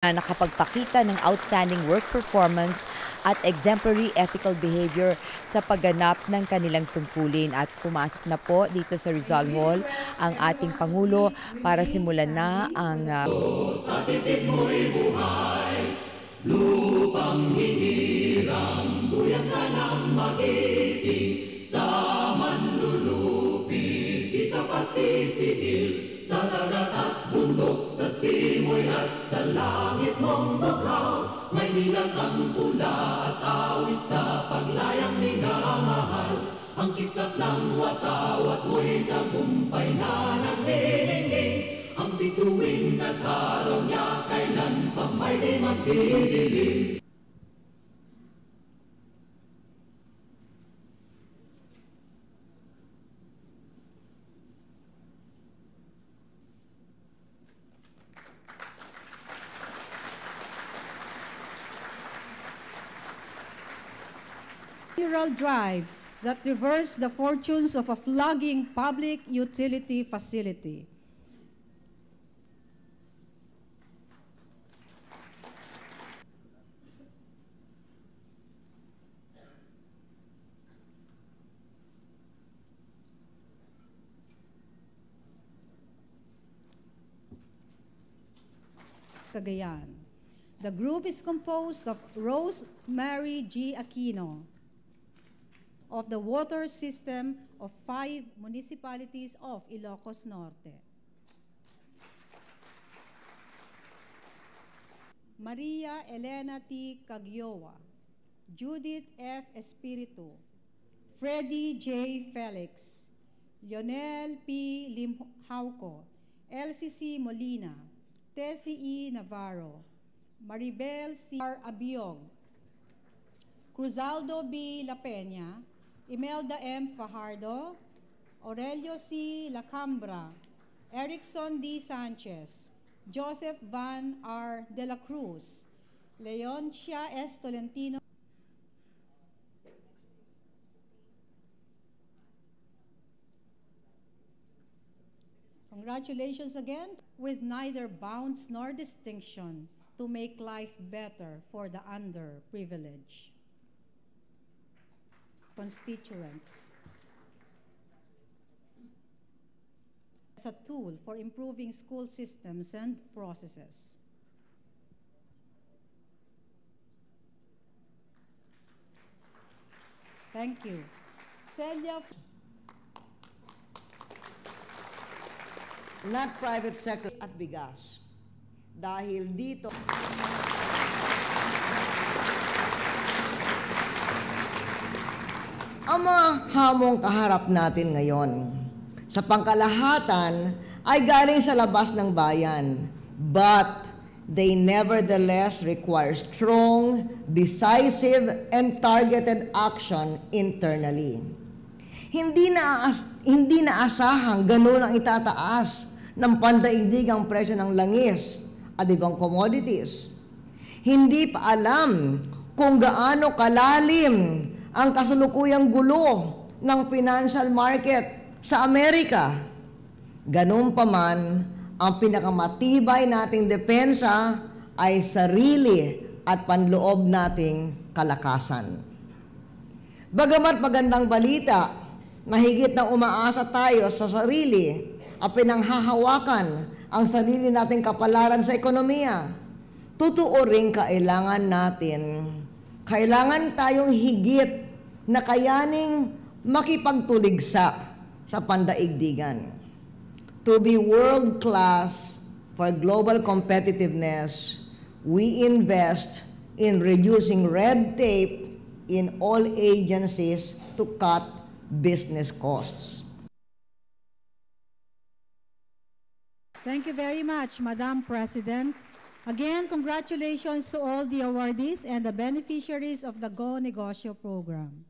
na nakapagpakita ng outstanding work performance at exemplary ethical behavior sa pagganap ng kanilang tungkulin. At pumasok na po dito sa Rizal Hall ang ating Pangulo para simulan na ang sa titik mo'y buhay, lupang hinirang, duyan ka ng magiting, sa manlulupig, di ka pasisiil. Sa dagat at bundok, sa simoy at sa langit mong bughaw, may nilang ang tula at awit sa paglayang minamahal. Ang kisap ng wataw at mo'y tagumpay na nagniningning, ang bituin at araw niya kailan pa may di magdidilim. Drive that reversed the fortunes of a flagging public utility facility. Cagayan. The group is composed of Rose Mary G. Aquino, of the water system of 5 municipalities of Ilocos Norte. Maria Elena T. Cagioa, Judith F. Espiritu, Freddy J. Felix, Lionel P. Limhauco, LCC Molina, Tessie E. Navarro, Maribel C. R. Abiog, Cruzaldo B. La Peña, Imelda M. Fajardo, Aurelio C. Lacambra, Erickson D. Sanchez, Joseph Van R. De La Cruz, Leoncia S. Tolentino. Congratulations again, with neither bounds nor distinction to make life better for the underprivileged constituents. As a tool for improving school systems and processes. Thank you. Celia. Not private sector at bigas. Dahil dito ang mga hamong kaharap natin ngayon sa pangkalahatan ay galing sa labas ng bayan, but they nevertheless require strong, decisive, and targeted action internally. Hindi naasahang ganun ang itataas ng pandaigdigang presyo ng langis at ibang commodities. Hindi pa alam kung gaano kalalim ang kasalukuyang gulo ng financial market sa Amerika. Ganun pa man, ang pinakamatibay nating depensa ay sarili at panloob nating kalakasan. Bagamat magandang balita, mahigit na umaasa tayo sa sarili at pinanghahawakan ang sarili nating kapalaran sa ekonomiya. Totoo rin kailangan tayong higit na kayaning makipagtuligsa sa pandaigdigan. To be world-class for global competitiveness, we invest in reducing red tape in all agencies to cut business costs. Thank you very much, Madam President. Again, congratulations to all the awardees and the beneficiaries of the Go Negosyo program.